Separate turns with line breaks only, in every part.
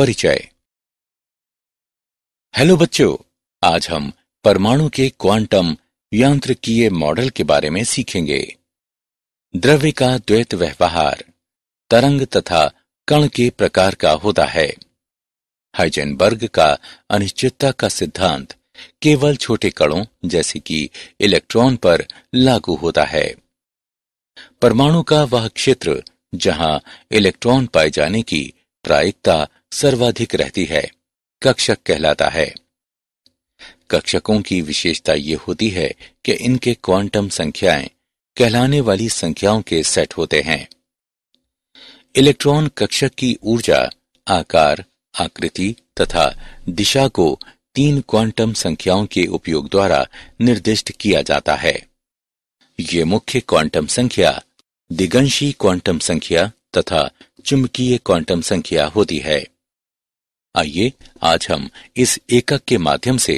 परिचय। हेलो बच्चों, आज हम परमाणु के क्वांटम यांत्रिकीय मॉडल के बारे में सीखेंगे। द्रव्य का द्वैत व्यवहार तरंग तथा कण के प्रकार का होता है। हाइजेनबर्ग का अनिश्चितता का सिद्धांत केवल छोटे कणों जैसे कि इलेक्ट्रॉन पर लागू होता है। परमाणु का वह क्षेत्र जहां इलेक्ट्रॉन पाए जाने की प्रायिकता सर्वाधिक रहती है कक्षक कहलाता है। कक्षकों की विशेषता ये होती है कि इनके क्वांटम संख्याएं कहलाने वाली संख्याओं के सेट होते हैं। इलेक्ट्रॉन कक्षक की ऊर्जा, आकार, आकृति तथा दिशा को 3 क्वांटम संख्याओं के उपयोग द्वारा निर्दिष्ट किया जाता है। ये मुख्य क्वांटम संख्या दिगंशी क्वांटम संख्या तथा चुंबकीय क्वांटम संख्या होती है। आइए आज हम इस एकक के माध्यम से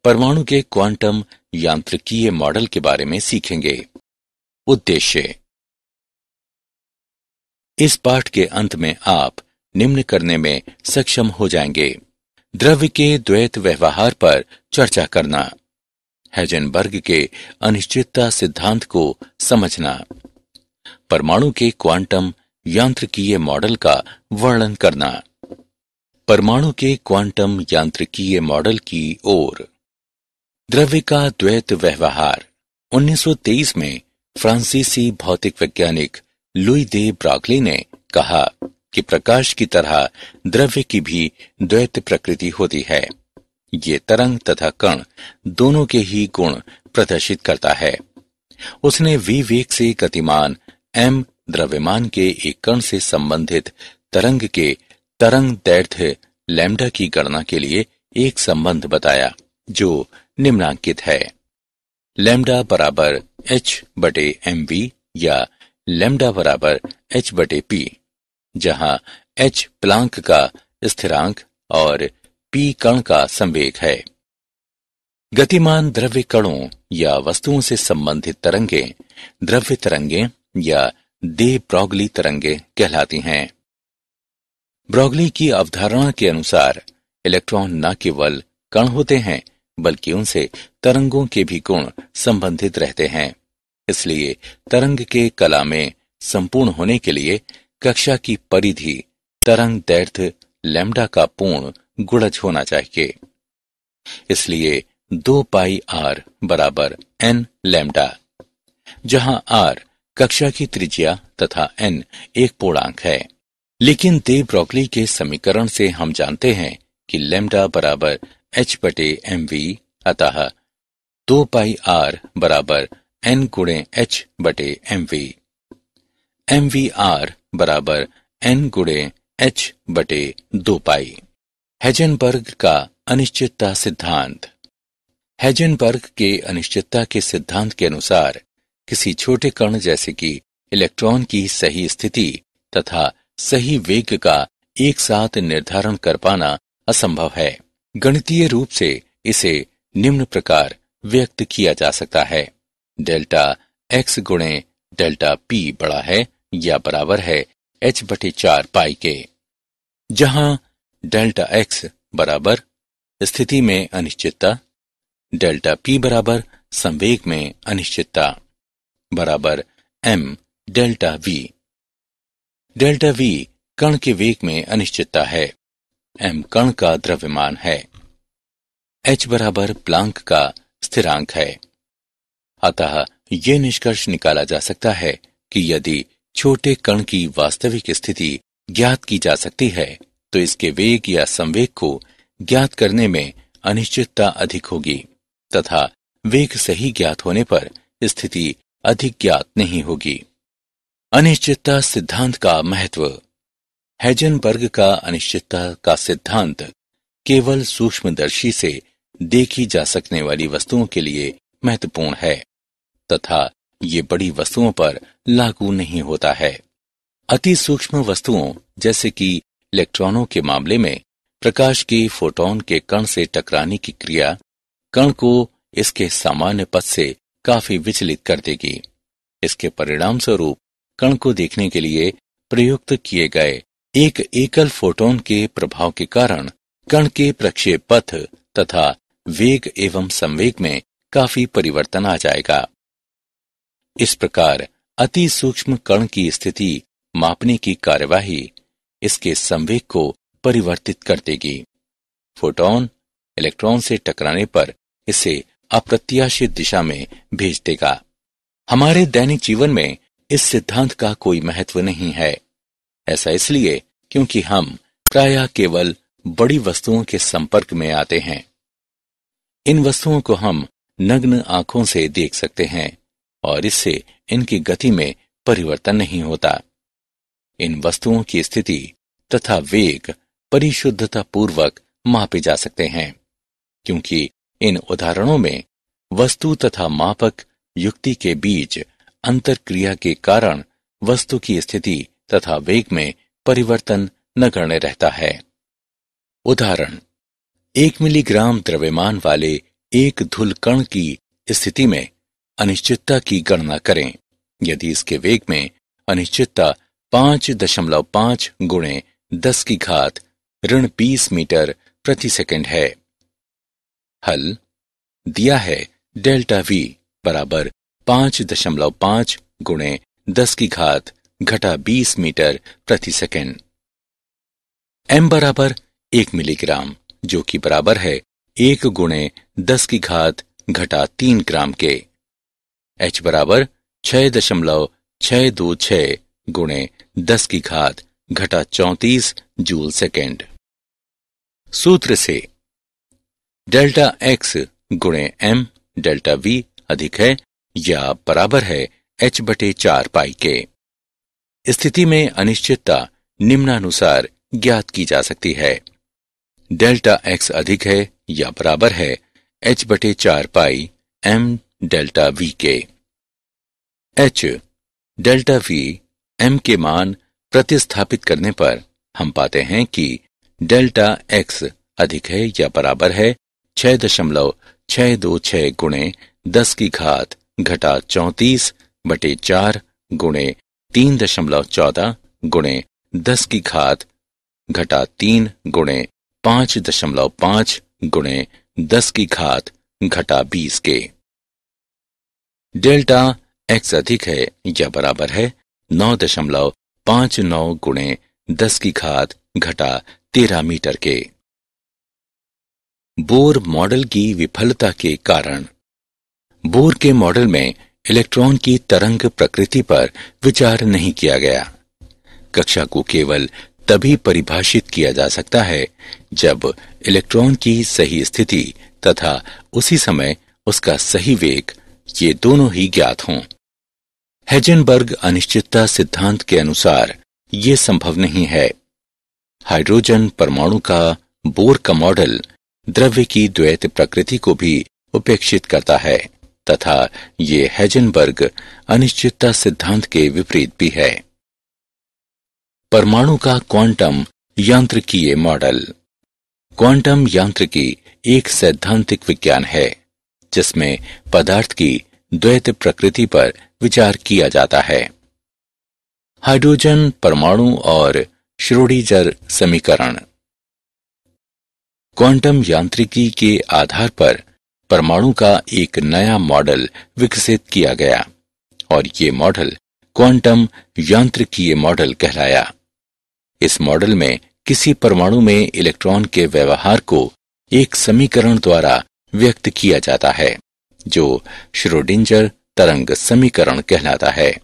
परमाणु के क्वांटम यांत्रिकीय मॉडल के बारे में सीखेंगे। उद्देश्य। इस पाठ के अंत में आप निम्न करने में सक्षम हो जाएंगे। द्रव्य के द्वैत व्यवहार पर चर्चा करना, हाइजेनबर्ग के अनिश्चितता सिद्धांत को समझना, परमाणु के क्वांटम यांत्रिकीय मॉडल का वर्णन करना। परमाणु के क्वांटम यांत्रिकीय मॉडल की ओर। द्रव्य का द्वैत व्यवहार। 1923 में फ्रांसीसी भौतिक वैज्ञानिक लुई दे ब्रॉगली ने कहा कि प्रकाश की तरह द्रव्य की भी द्वैत प्रकृति होती है। ये तरंग तथा कण दोनों के ही गुण प्रदर्शित करता है। उसने v वेग से गतिमान m द्रव्यमान के एक कण से संबंधित तरंग के तरंग दैर्ध्य लैम्डा की गणना के लिए एक संबंध बताया जो निम्नांकित है। लैम्डा बराबर h/mv या लैम्डा बराबर h/p, जहां h प्लांक का स्थिरांक और p कण का संवेग है। गतिमान द्रव्य कणों या वस्तुओं से संबंधित तरंगें द्रव्य तरंगें या दे ब्रॉगली तरंगें कहलाती हैं। ब्रॉगली की अवधारणा के अनुसार इलेक्ट्रॉन न केवल कण होते हैं बल्कि उनसे तरंगों के भी गुण संबंधित रहते हैं। इसलिए तरंग के कला में संपूर्ण होने के लिए कक्षा की परिधि तरंग दैर्ध्य लैम्डा का पूर्ण गुणज होना चाहिए। इसलिए 2πr बराबर n लैम्डा, जहां r कक्षा की त्रिज्या तथा n एक पूर्णांक है। लेकिन दे ब्रॉगली के समीकरण से हम जानते हैं कि लैम्डा बराबर h/mv, अतः 2πr बराबर n गुणे h/mv। mvr बराबर n गुणे h/2π। हाइजेनबर्ग का अनिश्चितता सिद्धांत। हाइजेनबर्ग के अनिश्चितता के सिद्धांत के अनुसार किसी छोटे कण जैसे कि इलेक्ट्रॉन की सही स्थिति तथा सही वेग का एक साथ निर्धारण कर पाना असंभव है। गणितीय रूप से इसे निम्न प्रकार व्यक्त किया जा सकता है। डेल्टा x गुणे डेल्टा p बड़ा है या बराबर है h/4π के, जहां डेल्टा x बराबर स्थिति में अनिश्चितता, डेल्टा p बराबर संवेग में अनिश्चितता, बराबर m delta v। Delta v कण के वेग में अनिश्चितता है, m कण का द्रव्यमान है, h बराबर प्लांक का स्थिरांक है। अतः ये निष्कर्ष निकाला जा सकता है कि यदि छोटे कण की वास्तविक स्थिति ज्ञात की जा सकती है तो इसके वेग या संवेग को ज्ञात करने में अनिश्चितता अधिक होगी तथा वेग सही ज्ञात होने पर स्थिति अधिक ज्ञात नहीं होगी। अनिश्चितता सिद्धांत का महत्व। हाइजेनबर्ग का अनिश्चितता का सिद्धांत केवल सूक्ष्मदर्शी से देखी जा सकने वाली वस्तुओं के लिए महत्वपूर्ण है तथा ये बड़ी वस्तुओं पर लागू नहीं होता है। अति सूक्ष्म वस्तुओं जैसे कि इलेक्ट्रॉनों के मामले में प्रकाश के फोटॉन के कण से टकराने की क्रिया कण को इसके सामान्य पथ से काफी विचलित कर देगी। इसके परिणाम स्वरूप कण को देखने के लिए प्रयुक्त किए गए एक एकल फोटोन के प्रभाव के कारण कण के प्रक्षेप पथ तथा वेग एवं संवेग में काफी परिवर्तन आ जाएगा। इस प्रकार अति सूक्ष्म कण की स्थिति मापने की कार्यवाही इसके संवेग को परिवर्तित कर देगी। फोटोन इलेक्ट्रॉन से टकराने पर इसे अप्रत्याशित दिशा में भेज देगा। हमारे दैनिक जीवन में इस सिद्धांत का कोई महत्व नहीं है। ऐसा इसलिए क्योंकि हम प्रायः केवल बड़ी वस्तुओं के संपर्क में आते हैं। इन वस्तुओं को हम नग्न आंखों से देख सकते हैं और इससे इनकी गति में परिवर्तन नहीं होता। इन वस्तुओं की स्थिति तथा वेग परिशुद्धता पूर्वक मापे जा सकते हैं, क्योंकि इन उदाहरणों में वस्तु तथा मापक युक्ति के बीच अंतरक्रिया के कारण वस्तु की स्थिति तथा वेग में परिवर्तन नगण्य रहता है। उदाहरण, 1 मिलीग्राम द्रव्यमान वाले एक धूल कण की स्थिति में अनिश्चितता की गणना करें यदि इसके वेग में अनिश्चितता 5.5 गुणे 10⁻⁻20 मीटर प्रति सेकंड है। हल दिया है डेल्टा V बराबर 5.5 गुणे 10⁻⁻20 मीटर प्रति सेकंड। m बराबर 1 मिलीग्राम जो कि बराबर है 1 गुणे 10⁻³ ग्राम के। h बराबर 6.626 गुणे 10⁻34 जूल सेकेंड। सूत्र से डेल्टा x गुणे m डेल्टा V अधिक है या बराबर है h/4 पाई के। स्थिति में अनिश्चितता निम्नानुसार ज्ञात की जा सकती है। डेल्टा x अधिक है या बराबर है h/4 पाई m डेल्टा V के। h डेल्टा V m के मान प्रतिस्थापित करने पर हम पाते हैं कि डेल्टा x अधिक है या बराबर है 6.626 गुणे 10⁻⁻34 गुणे 3.14 गुणे 10⁻³ गुणे 5.5 गुणे 10⁻20 के। डेल्टा x अधिक है या बराबर है 9.59 गुणे 10⁻13 मीटर के। बोर मॉडल की विफलता के कारण। बोर के मॉडल में इलेक्ट्रॉन की तरंग प्रकृति पर विचार नहीं किया गया। कक्षा को केवल तभी परिभाषित किया जा सकता है जब इलेक्ट्रॉन की सही स्थिति तथा उसी समय उसका सही वेग ये दोनों ही ज्ञात हों। हेजनबर्ग अनिश्चितता सिद्धांत के अनुसार ये संभव नहीं है। हाइड्रोजन परमाणु का बोर का मॉडल द्रव्य की द्वैत प्रकृति को भी उपेक्षित करता है तथा ये हेजनबर्ग अनिश्चितता सिद्धांत के विपरीत भी है। परमाणु का क्वांटम यांत्रिकीय मॉडल। क्वांटम यांत्रिकी एक सैद्धांतिक विज्ञान है जिसमें पदार्थ की द्वैत प्रकृति पर विचार किया जाता है। हाइड्रोजन परमाणु और श्रोडिंगर समीकरण। क्वांटम यांत्रिकी के आधार पर परमाणु का एक नया मॉडल विकसित किया गया और ये मॉडल क्वांटम यांत्रिकीय मॉडल कहलाया। इस मॉडल में किसी परमाणु में इलेक्ट्रॉन के व्यवहार को एक समीकरण द्वारा व्यक्त किया जाता है जो श्रोडिंगर तरंग समीकरण कहलाता है,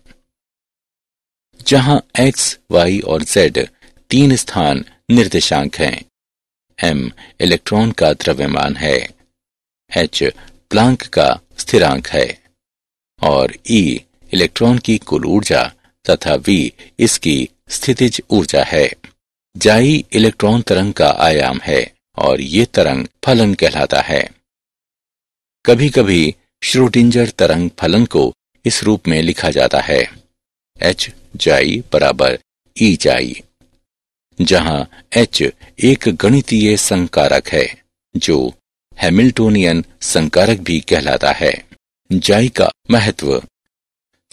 जहां x, y और z 3 स्थान निर्देशांक हैं। m इलेक्ट्रॉन का द्रव्यमान है, h प्लांक का स्थिरांक है और e इलेक्ट्रॉन की कुल ऊर्जा तथा v इसकी स्थितिज ऊर्जा है। जाई इलेक्ट्रॉन तरंग का आयाम है और ये तरंग फलन कहलाता है। कभी कभी श्रोडिंगर तरंग फलन को इस रूप में लिखा जाता है h जाई बराबर e जाई, जहां h एक गणितीय संकारक है जो हैमिल्टोनियन संकारक भी कहलाता है। जाई का महत्व।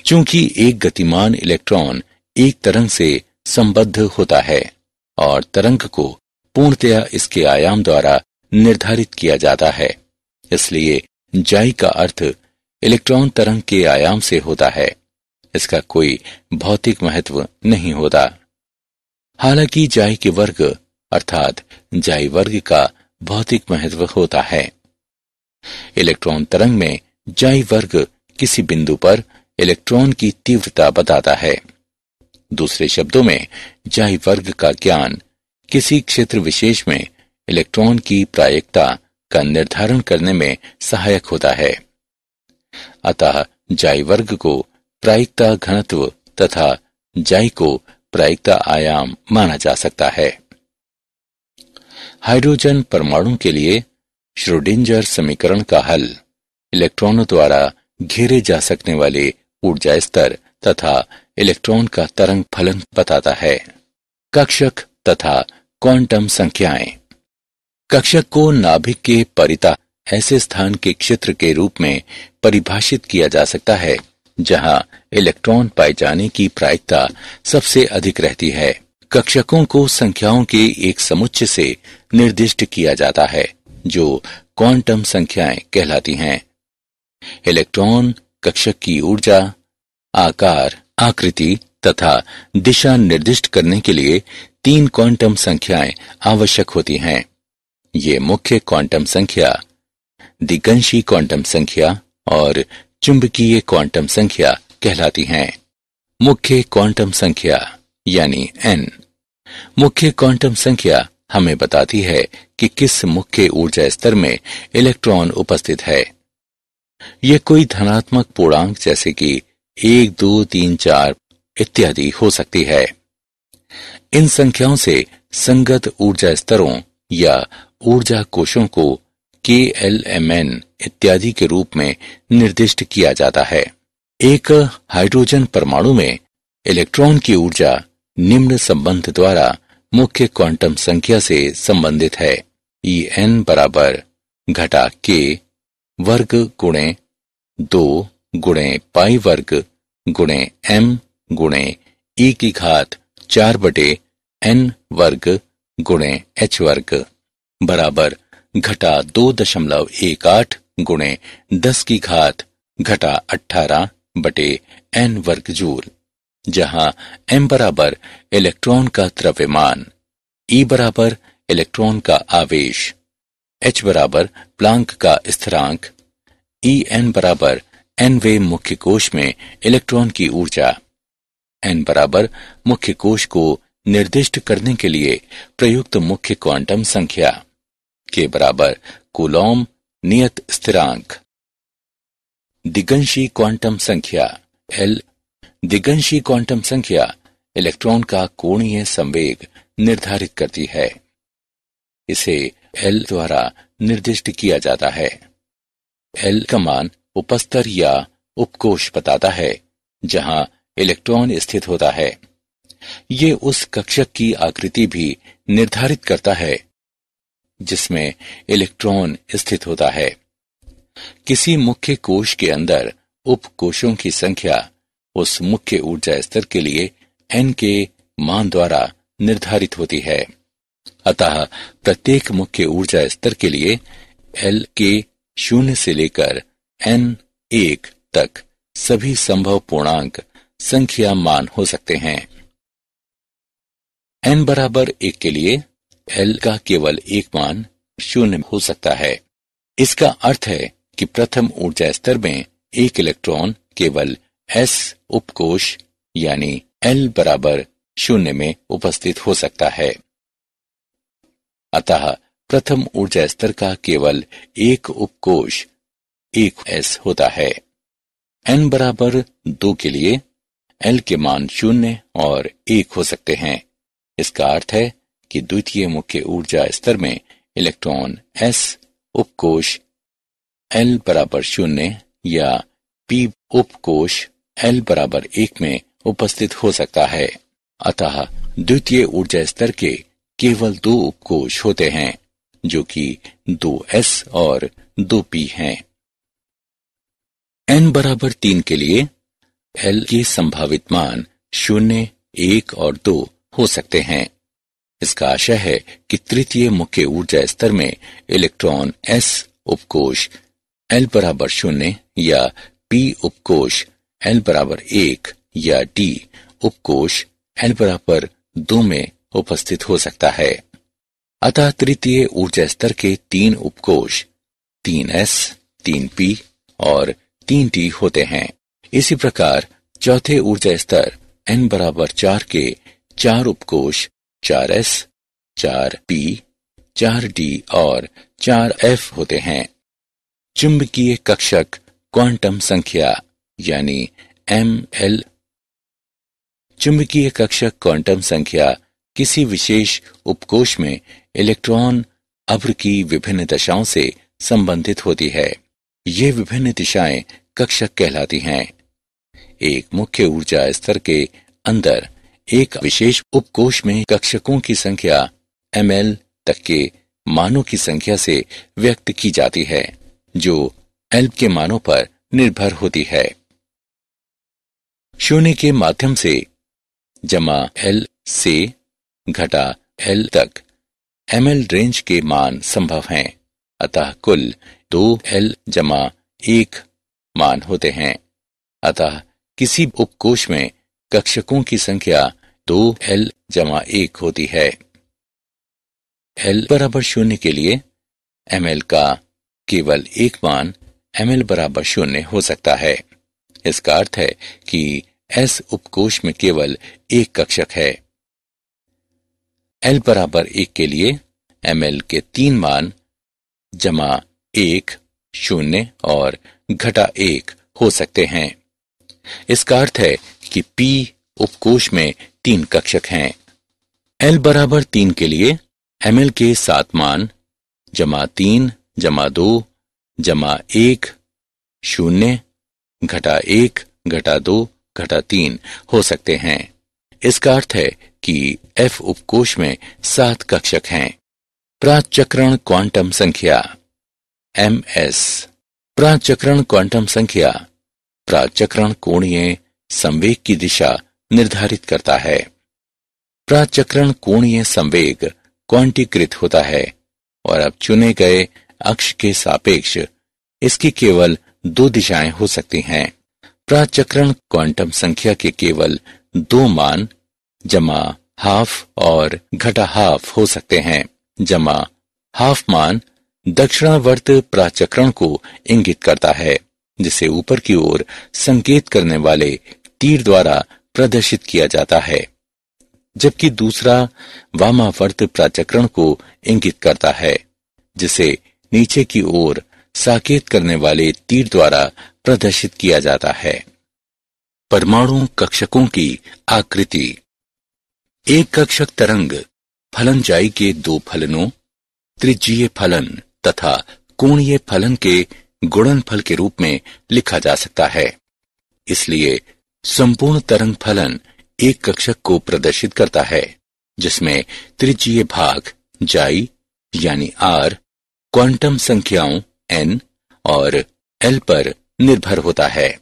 चूंकि एक गतिमान इलेक्ट्रॉन एक तरंग से संबद्ध होता है और तरंग को पूर्णतया इसके आयाम द्वारा निर्धारित किया जाता है। इसलिए जाई का अर्थ इलेक्ट्रॉन तरंग के आयाम से होता है। इसका कोई भौतिक महत्व नहीं होता। हालांकि जाई के वर्ग अर्थात जाई वर्ग का भौतिक महत्व होता है। इलेक्ट्रॉन तरंग में जाई वर्ग किसी बिंदु पर इलेक्ट्रॉन की तीव्रता बताता है। दूसरे शब्दों में जाई वर्ग का ज्ञान किसी क्षेत्र विशेष में इलेक्ट्रॉन की प्रायिकता का निर्धारण करने में सहायक होता है। अतः जाई वर्ग को प्रायिकता घनत्व तथा जाई को प्रायिकता आयाम माना जा सकता है। हाइड्रोजन परमाणु के लिए श्रोडिंजर समीकरण का हल इलेक्ट्रॉनों द्वारा घेरे जा सकने वाले ऊर्जा स्तर तथा इलेक्ट्रॉन का तरंग फलन बताता है। कक्षक तथा क्वांटम संख्याएं। कक्षक को नाभिक के परितः ऐसे स्थान के क्षेत्र के रूप में परिभाषित किया जा सकता है जहां इलेक्ट्रॉन पाए जाने की प्रायिकता सबसे अधिक रहती है। कक्षकों को संख्याओं के एक समुच्चय से निर्दिष्ट किया जाता है जो क्वांटम संख्याएं कहलाती हैं। इलेक्ट्रॉन कक्षक की ऊर्जा, आकार, आकृति तथा दिशा निर्दिष्ट करने के लिए 3 क्वांटम संख्याएं आवश्यक होती हैं। ये मुख्य क्वांटम संख्या, दिगंशी क्वांटम संख्या और चुंबकीय क्वांटम संख्या कहलाती हैं। मुख्य क्वांटम संख्या यानी n। मुख्य क्वांटम संख्या हमें बताती है कि किस मुख्य ऊर्जा स्तर में इलेक्ट्रॉन उपस्थित है। यह कोई धनात्मक पूर्णांक जैसे कि 1, 2, 3, 4 इत्यादि हो सकती है। इन संख्याओं से संगत ऊर्जा स्तरों या ऊर्जा कोशों को KLMN इत्यादि के रूप में निर्दिष्ट किया जाता है। एक हाइड्रोजन परमाणु में इलेक्ट्रॉन की ऊर्जा निम्न संबंध द्वारा मुख्य क्वांटम संख्या से संबंधित है। En बराबर घटा k वर्ग गुणे 2 गुणे पाई वर्ग गुणे m गुणे e की घात 4 बटे n वर्ग गुणे h वर्ग बराबर घटा 2.18 गुणे 10 की घात घटा 18 बटे n वर्ग जूल, जहां m बराबर इलेक्ट्रॉन का द्रव्यमान, e बराबर इलेक्ट्रॉन का आवेश, h बराबर प्लांक का स्थिरांक, En बराबर nवें मुख्य कोश में इलेक्ट्रॉन की ऊर्जा, n बराबर मुख्य कोश को निर्दिष्ट करने के लिए प्रयुक्त मुख्य क्वांटम संख्या, k बराबर कूलॉम नियत स्थिरांक। दिगंशी क्वांटम संख्या L। दिगंशी क्वांटम संख्या इलेक्ट्रॉन का कोणीय संवेग निर्धारित करती है। इसे L द्वारा निर्दिष्ट किया जाता है। L का मान उपस्तर या उपकोश बताता है जहां इलेक्ट्रॉन स्थित होता है। ये उस कक्षक की आकृति भी निर्धारित करता है जिसमें इलेक्ट्रॉन स्थित होता है। किसी मुख्य कोश के अंदर उपकोशों की संख्या उस मुख्य ऊर्जा स्तर के लिए n के मान द्वारा निर्धारित होती है। अतः प्रत्येक मुख्य ऊर्जा स्तर के लिए L के 0 से लेकर n1 तक सभी संभव पूर्णांक संख्या मान हो सकते हैं। n बराबर 1 के लिए L का केवल एक मान 0 हो सकता है। इसका अर्थ है कि प्रथम ऊर्जा स्तर में एक इलेक्ट्रॉन केवल s उपकोश यानी L बराबर 0 में उपस्थित हो सकता है। अतः प्रथम ऊर्जा स्तर का केवल एक उपकोश 1s होता है। n बराबर 2 के लिए L के मान 0 और 1 हो सकते हैं। इसका अर्थ है कि द्वितीय मुख्य ऊर्जा स्तर में इलेक्ट्रॉन s उपकोश L बराबर 0 या p उपकोश L बराबर 1 में उपस्थित हो सकता है। अतः द्वितीय ऊर्जा स्तर के केवल 2 उपकोश होते हैं जो कि 2s और 2p हैं। n बराबर 3 के लिए L के संभावित मान 0, 1 और 2 हो सकते हैं। इसका आशय है कि तृतीय मुख्य ऊर्जा स्तर में इलेक्ट्रॉन s उपकोष L बराबर 0 या p उपकोष L बराबर 1 या d उपकोष L बराबर 2 में उपस्थित हो सकता है। अतः तृतीय ऊर्जा स्तर के 3 उपकोष 3s, 3p और 3d होते हैं। इसी प्रकार चौथे ऊर्जा स्तर n बराबर 4 के 4 उपकोष 4s, 4p, 4d और 4f होते हैं। चुंबकीय कक्षक क्वांटम संख्या यानी ml। चुंबकीय कक्षक क्वांटम संख्या किसी विशेष उपकोष में इलेक्ट्रॉन अभ्र की विभिन्न दशाओं से संबंधित होती है। ये विभिन्न दिशाएं कक्षक कहलाती हैं। एक मुख्य ऊर्जा स्तर के अंदर एक विशेष उपकोष में कक्षकों की संख्या ml तक के मानों की संख्या से व्यक्त की जाती है, जो L के मानों पर निर्भर होती है। 0 के माध्यम से जमा L से घटा L तक ml रेंज के मान संभव हैं। अतः कुल 2L जमा 1 मान होते हैं। अतः किसी उपकोष में कक्षकों की संख्या 2L जमा 1 होती है। L बराबर 0 के लिए ml का केवल एक मान ml बराबर 0 हो सकता है। इसका अर्थ है कि S उपकोष में केवल एक कक्षक है। L बराबर 1 के लिए ml के 3 मान जमा 1, 0 और घटा 1 हो सकते हैं। इसका अर्थ है कि P उपकोष में 3 कक्षक हैं। L बराबर 3 के लिए ml के 7 मान जमा 3, जमा 2, जमा 1, 0, घटा 1, घटा 2, घटा 3 हो सकते हैं। इसका अर्थ है कि F उपकोष में 7 कक्षक हैं। प्राचक्रण क्वांटम संख्या ms। प्राचक्रण क्वांटम संख्या प्राचक्रण कोणीय संवेग की दिशा निर्धारित करता है। प्राचक्रण कोणीय संवेग क्वांटीकृत होता है और अब चुने गए अक्ष के सापेक्ष इसकी केवल 2 दिशाएं हो सकती हैं। प्राचक्रण क्वांटम संख्या के केवल 2 मान जमा हाफ और घटा हाफ हो सकते हैं। जमा हाफ मान दक्षिणावर्त प्राचक्रण को इंगित करता है, जिसे ऊपर की ओर संकेत करने वाले तीर द्वारा प्रदर्शित किया जाता है, जबकि दूसरा वामावर्त प्राचक्रण को इंगित करता है, जिसे नीचे की ओर साकेत करने वाले तीर द्वारा प्रदर्शित किया जाता है। परमाणु कक्षकों की आकृति। एक कक्षक तरंग फलनजाई के 2 फलनों त्रिज्यीय फलन तथा कोणीय फलन के गुणनफल के रूप में लिखा जा सकता है। इसलिए संपूर्ण तरंग फलन एक कक्षक को प्रदर्शित करता है, जिसमें त्रिज्यीय भाग जाई यानी r क्वांटम संख्याओं n और l पर निर्भर होता है,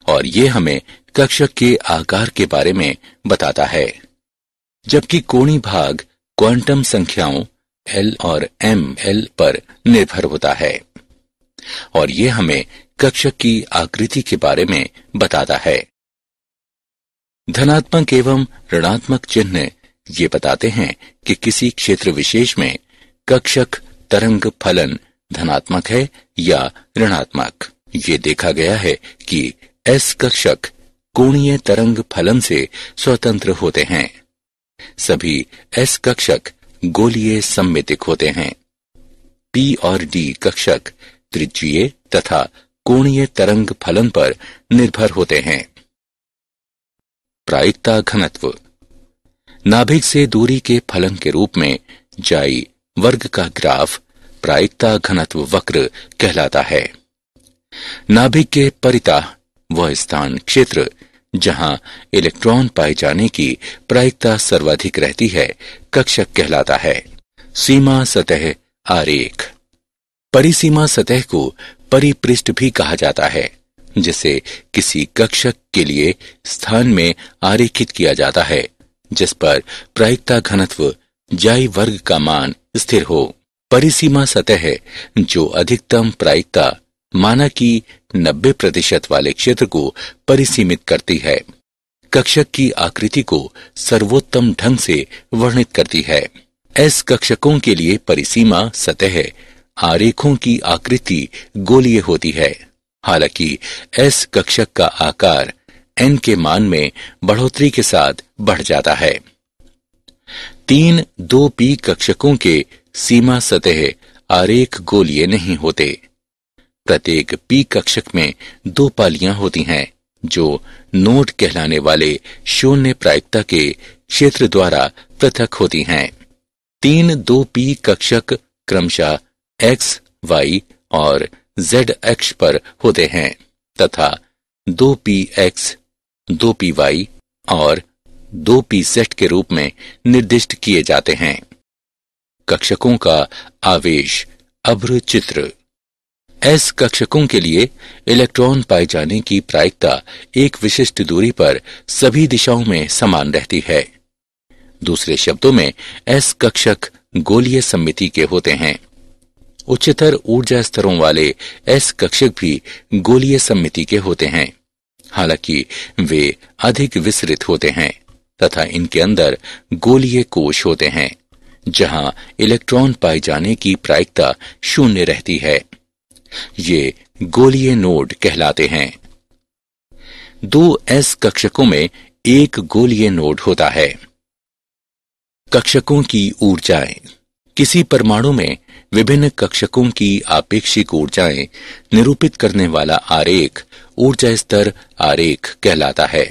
और ये हमें कक्षक के आकार के बारे में बताता है। जबकि कोणीय भाग क्वांटम संख्याओं l और ml पर निर्भर होता है, और ये हमें कक्षक की आकृति के बारे में बताता है। धनात्मक एवं ऋणात्मक चिन्ह ये बताते हैं कि किसी क्षेत्र विशेष में कक्षक तरंग फलन धनात्मक है या ऋणात्मक। ये देखा गया है कि S कक्षक कोणीय तरंग फलन से स्वतंत्र होते हैं। सभी S कक्षक गोलीय सममितिक होते हैं। P और D कक्षक त्रिज्यीय तथा कोणीय तरंग फलन पर निर्भर होते हैं। प्रायिकता घनत्व। नाभिक से दूरी के फलन के रूप में जाई वर्ग का ग्राफ प्रायिकता घनत्व वक्र कहलाता है। नाभिक के परितः वह स्थान क्षेत्र जहां इलेक्ट्रॉन पाए जाने की प्रायिकता सर्वाधिक रहती है कक्षक कहलाता है। सीमा सतह आरेख। परिसीमा सतह को परिपृष्ठ भी कहा जाता है, जिसे किसी कक्षक के लिए स्थान में आरेखित किया जाता है, जिस पर प्रायिकता घनत्व जाई वर्ग का मान स्थिर हो। परिसीमा सतह जो अधिकतम प्रायिकता माना कि 90% वाले क्षेत्र को परिसीमित करती है, कक्षक की आकृति को सर्वोत्तम ढंग से वर्णित करती है। एस कक्षकों के लिए परिसीमा सतह आरेखों की आकृति गोलीय होती है। हालांकि एस कक्षक का आकार n के मान में बढ़ोतरी के साथ बढ़ जाता है। 3 2p कक्षकों के सीमा सतह आरेख गोलीय नहीं होते। प्रत्येक p कक्षक में 2 पालियां होती हैं जो नोड कहलाने वाले शून्य प्रायिकता के क्षेत्र द्वारा पृथक होती हैं। 3 2p कक्षक क्रमशः x, y और z अक्ष पर होते हैं तथा 2px, 2py और 2pz के रूप में निर्दिष्ट किए जाते हैं। कक्षकों का आवेश अभ्र चित्र। एस कक्षकों के लिए इलेक्ट्रॉन पाए जाने की प्रायिकता एक विशिष्ट दूरी पर सभी दिशाओं में समान रहती है। दूसरे शब्दों में एस कक्षक गोलीय सममिति के होते हैं। उच्चतर ऊर्जा स्तरों वाले एस कक्षक भी गोलीय सममिति के होते हैं, हालांकि वे अधिक विस्तृत होते हैं तथा इनके अंदर गोलीय कोश होते हैं जहां इलेक्ट्रॉन पाए जाने की प्रायिकता शून्य रहती है। ये गोलीय नोड कहलाते हैं। 2 एस कक्षकों में एक गोलीय नोड होता है। कक्षकों की ऊर्जाएं। किसी परमाणु में विभिन्न कक्षकों की आपेक्षिक ऊर्जाएं निरूपित करने वाला आरेख ऊर्जा स्तर आरेख कहलाता है।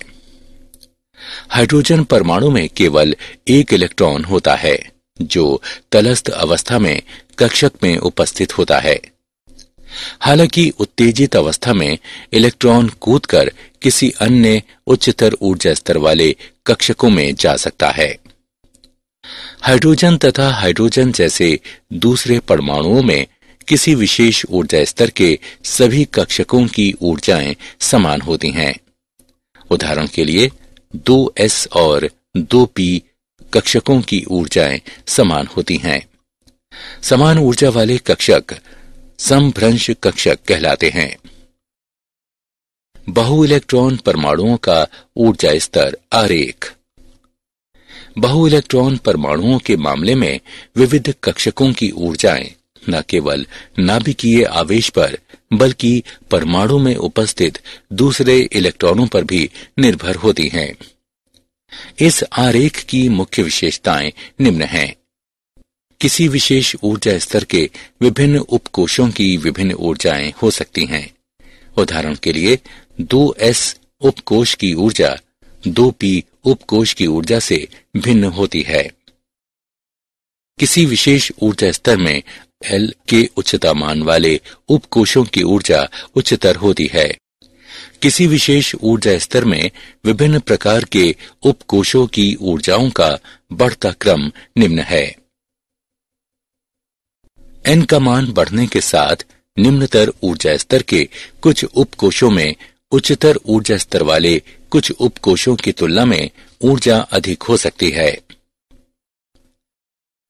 हाइड्रोजन परमाणु में केवल एक इलेक्ट्रॉन होता है जो तलस्थ अवस्था में कक्षक में उपस्थित होता है। हालांकि उत्तेजित अवस्था में इलेक्ट्रॉन कूदकर किसी अन्य उच्चतर ऊर्जा स्तर वाले कक्षकों में जा सकता है। हाइड्रोजन तथा हाइड्रोजन जैसे दूसरे परमाणुओं में किसी विशेष ऊर्जा स्तर के सभी कक्षकों की ऊर्जाएं समान होती हैं। उदाहरण के लिए 2s और 2p कक्षकों की ऊर्जाएं समान होती हैं। समान ऊर्जा वाले कक्षक समभ्रंश कक्षक कहलाते हैं। बहु इलेक्ट्रॉन परमाणुओं का ऊर्जा स्तर आरेख। बहु इलेक्ट्रॉन परमाणुओं के मामले में विविध कक्षकों की ऊर्जाएं न केवल नाभिकीय आवेश पर बल्कि परमाणु में उपस्थित दूसरे इलेक्ट्रॉनों पर भी निर्भर होती हैं। इस आरेख की मुख्य विशेषताएं निम्न हैं। किसी विशेष ऊर्जा स्तर के विभिन्न उपकोषों की विभिन्न ऊर्जाएं हो सकती हैं। उदाहरण के लिए 2s उपकोष की ऊर्जा 2p उपकोष की ऊर्जा से भिन्न होती है। किसी विशेष ऊर्जा स्तर में L के उच्चता मान वाले उपकोषों की ऊर्जा उच्चतर होती है। किसी विशेष ऊर्जा स्तर में विभिन्न प्रकार के उपकोषों की ऊर्जाओं का बढ़ता क्रम निम्न है। N का मान बढ़ने के साथ निम्नतर ऊर्जा स्तर के कुछ उपकोषों में उच्चतर ऊर्जा स्तर वाले कुछ उपकोषों की तुलना में ऊर्जा अधिक हो सकती है।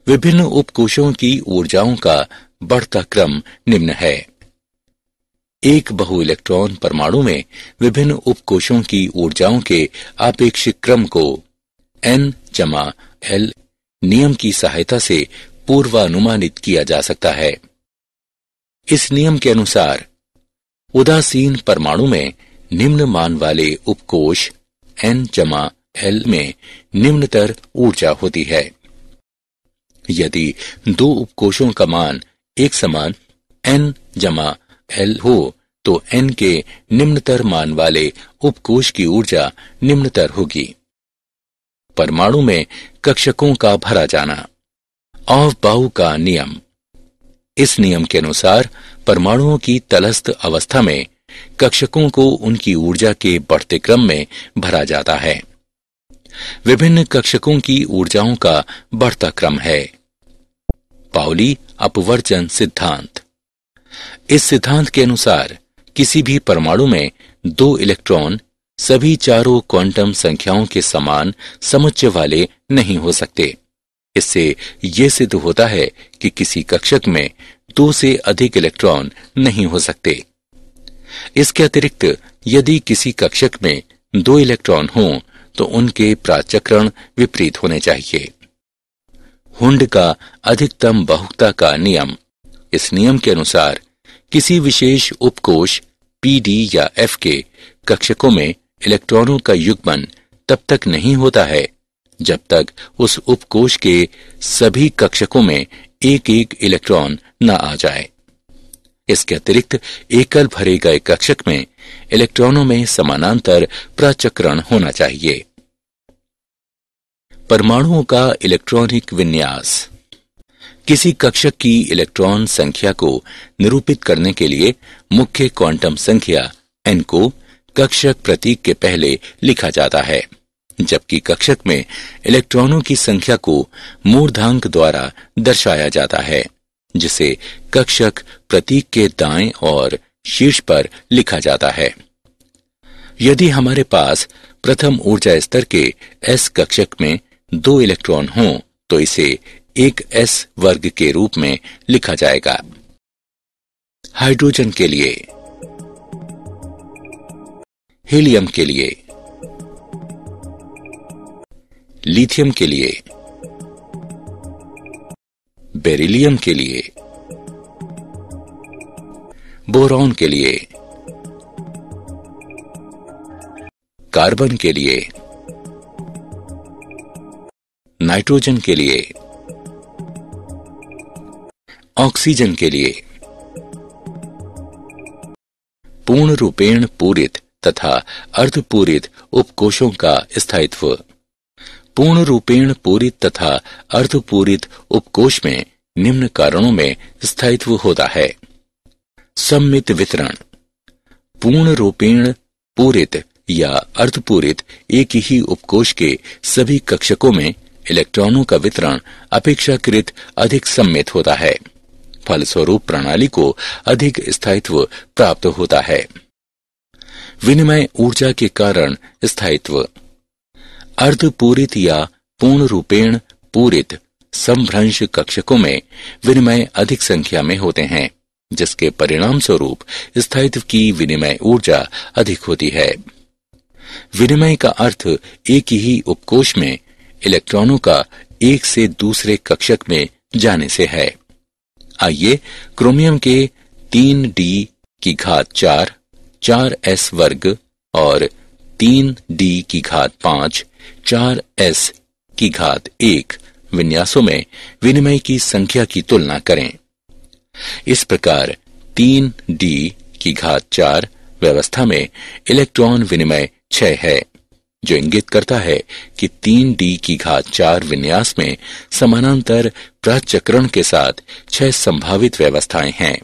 विभिन्न उपकोषों की ऊर्जाओं का बढ़ता क्रम निम्न है। एक बहु इलेक्ट्रॉन परमाणु में विभिन्न उपकोषों की ऊर्जाओं के आपेक्षिक क्रम को N/L नियम की सहायता से पूर्वानुमानित किया जा सकता है। इस नियम के अनुसार उदासीन परमाणु में निम्न मान वाले उपकोष N/L में निम्नतर ऊर्जा होती है। यदि 2 उपकोषों का मान एक समान N/L हो तो N के निम्नतर मान वाले उपकोष की ऊर्जा निम्नतर होगी। परमाणु में कक्षकों का भरा जाना। ऑफ-बाउ का नियम। इस नियम के अनुसार परमाणुओं की तलस्थ अवस्था में कक्षकों को उनकी ऊर्जा के बढ़ते क्रम में भरा जाता है। विभिन्न कक्षकों की ऊर्जाओं का बढ़ता क्रम है। पाउली अपवर्जन सिद्धांत। इस सिद्धांत के अनुसार किसी भी परमाणु में 2 इलेक्ट्रॉन सभी चारों क्वांटम संख्याओं के समान समुच्चय वाले नहीं हो सकते। इससे यह सिद्ध होता है कि किसी कक्षक में 2 से अधिक इलेक्ट्रॉन नहीं हो सकते। इसके अतिरिक्त यदि किसी कक्षक में 2 इलेक्ट्रॉन हों तो उनके प्राचक्रण विपरीत होने चाहिए। हुंड का अधिकतम बहुकता का नियम। इस नियम के अनुसार किसी विशेष उपकोष पीडी या एफ के कक्षकों में इलेक्ट्रॉनों का युग्मन तब तक नहीं होता है जब तक उस उपकोष के सभी कक्षकों में एक एक इलेक्ट्रॉन न आ जाए। इसके अतिरिक्त एकल भरे गए कक्षक में इलेक्ट्रॉनों में समानांतर प्रचक्रण होना चाहिए। परमाणुओं का इलेक्ट्रॉनिक विन्यास। किसी कक्षक की इलेक्ट्रॉन संख्या को निरूपित करने के लिए मुख्य क्वांटम संख्या n को कक्षक प्रतीक के पहले लिखा जाता है, जबकि कक्षक में इलेक्ट्रॉनों की संख्या को मूर्धांक द्वारा दर्शाया जाता है, जिसे कक्षक प्रतीक के दाएं और शीर्ष पर लिखा जाता है। यदि हमारे पास प्रथम ऊर्जा स्तर के s कक्षक में 2 इलेक्ट्रॉन हों तो इसे एक s वर्ग के रूप में लिखा जाएगा। हाइड्रोजन के लिए, हीलियम के लिए, लिथियम के लिए, बेरिलियम के लिए, बोरॉन के लिए, कार्बन के लिए, नाइट्रोजन के लिए, ऑक्सीजन के लिए। पूर्ण रूपेण पूरित तथा अर्धपूरित उपकोषों का स्थायित्व। पूर्ण रूपेण पूरित तथा अर्धपूरित उपकोष में निम्न कारणों में स्थायित्व होता है। सम्मित वितरण। पूर्ण रूपेण पूरित या अर्धपूरित एक ही उपकोष के सभी कक्षकों में इलेक्ट्रॉनों का वितरण अपेक्षाकृत अधिक सम्मित होता है। फलस्वरूप प्रणाली को अधिक स्थायित्व प्राप्त होता है। विनिमय ऊर्जा के कारण स्थायित्व। अर्धपूरित या पूर्ण रूपेण पूरित समभ्रंश कक्षकों में विनिमय अधिक संख्या में होते हैं, जिसके परिणाम स्वरूप स्थायित्व की विनिमय ऊर्जा अधिक होती है। विनिमय का अर्थ एक ही उपकोष में इलेक्ट्रॉनों का एक से दूसरे कक्षक में जाने से है। आइए क्रोमियम के 3d की घात 4, 4s वर्ग और 3d की घात 5, 4s की घात 1 विन्यासों में विनिमय की संख्या की तुलना करें। इस प्रकार 3d की घात 4 व्यवस्था में इलेक्ट्रॉन विनिमय 6 है, जो इंगित करता है कि 3d की घात 4 विन्यास में समानांतर प्रचक्रण के साथ 6 संभावित व्यवस्थाएं हैं।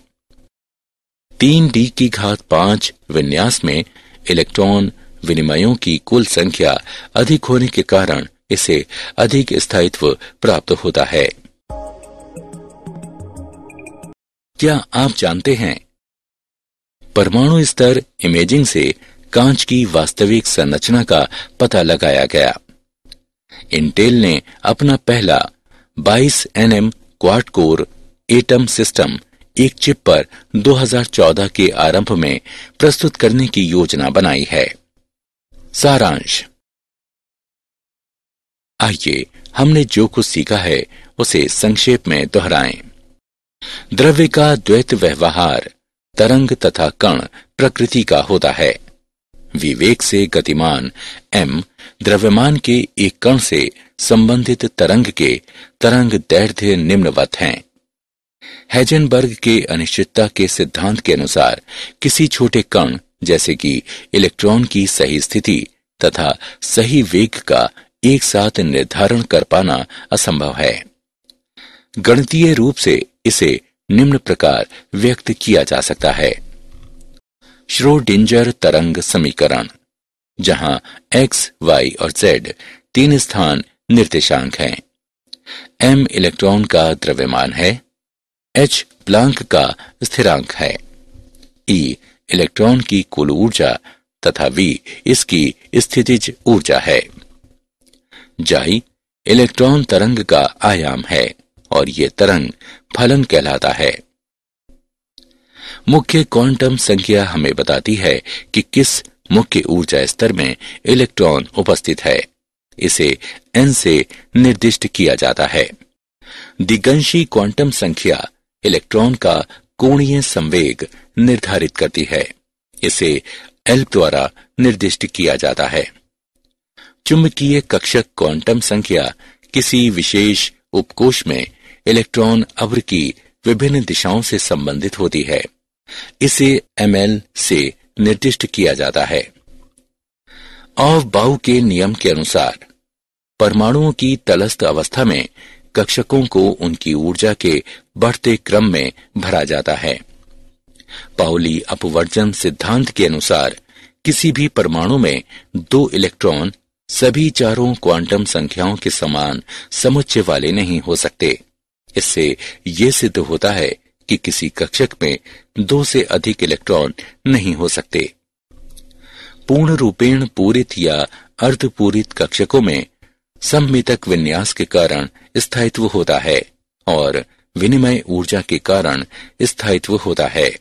3d की घात 5 विन्यास में इलेक्ट्रॉन विनिमयों की कुल संख्या अधिक होने के कारण इसे अधिक स्थायित्व प्राप्त होता है। क्या आप जानते हैं, परमाणु स्तर इमेजिंग से कांच की वास्तविक संरचना का पता लगाया गया। इंटेल ने अपना पहला 22 nm quad core atom system एक चिप पर 2014 के आरंभ में प्रस्तुत करने की योजना बनाई है। सारांश। आइए हमने जो कुछ सीखा है उसे संक्षेप में दोहराएं। द्रव्य का द्वैत व्यवहार तरंग तथा कण प्रकृति का होता है। विवेक से गतिमान m द्रव्यमान के एक कण से संबंधित तरंग के तरंग दैर्ध्य निम्नवत हैं। हेजनबर्ग के अनिश्चितता के सिद्धांत के अनुसार किसी छोटे कण जैसे कि इलेक्ट्रॉन की सही स्थिति तथा सही वेग का एक साथ निर्धारण कर पाना असंभव है। गणितीय रूप से इसे निम्न प्रकार व्यक्त किया जा सकता है। श्रोडिंजर तरंग समीकरण, जहां x, y और z 3 स्थान निर्देशांक हैं। m इलेक्ट्रॉन का द्रव्यमान है, h प्लांक का स्थिरांक है, E इलेक्ट्रॉन की कुल ऊर्जा तथा V इसकी स्थितिज ऊर्जा है। जाई इलेक्ट्रॉन तरंग का आयाम है और ये तरंग फलन कहलाता है। मुख्य क्वांटम संख्या हमें बताती है कि किस मुख्य ऊर्जा स्तर में इलेक्ट्रॉन उपस्थित है। इसे n से निर्दिष्ट किया जाता है। दिगंशी क्वांटम संख्या इलेक्ट्रॉन का कोणीय संवेग निर्धारित करती है। इसे L द्वारा निर्दिष्ट किया जाता है। चुंबकीय कक्षक क्वांटम संख्या किसी विशेष उपकोश में इलेक्ट्रॉन अव्र की विभिन्न दिशाओं से संबंधित होती है। इसे ml से निर्दिष्ट किया जाता है। ऑफ-बाउ के नियम के अनुसार परमाणुओं की तटस्थ अवस्था में कक्षकों को उनकी ऊर्जा के बढ़ते क्रम में भरा जाता है। पाउली अपवर्जन सिद्धांत के अनुसार किसी भी परमाणु में 2 इलेक्ट्रॉन सभी चारों क्वांटम संख्याओं के समान समुच्चय वाले नहीं हो सकते। इससे यह सिद्ध होता है कि किसी कक्षक में 2 से अधिक इलेक्ट्रॉन नहीं हो सकते। पूर्ण रूपेण पूरित या अर्धपूरित कक्षकों में सममितक विन्यास के कारण स्थायित्व होता है और विनिमय ऊर्जा के कारण स्थायित्व होता है।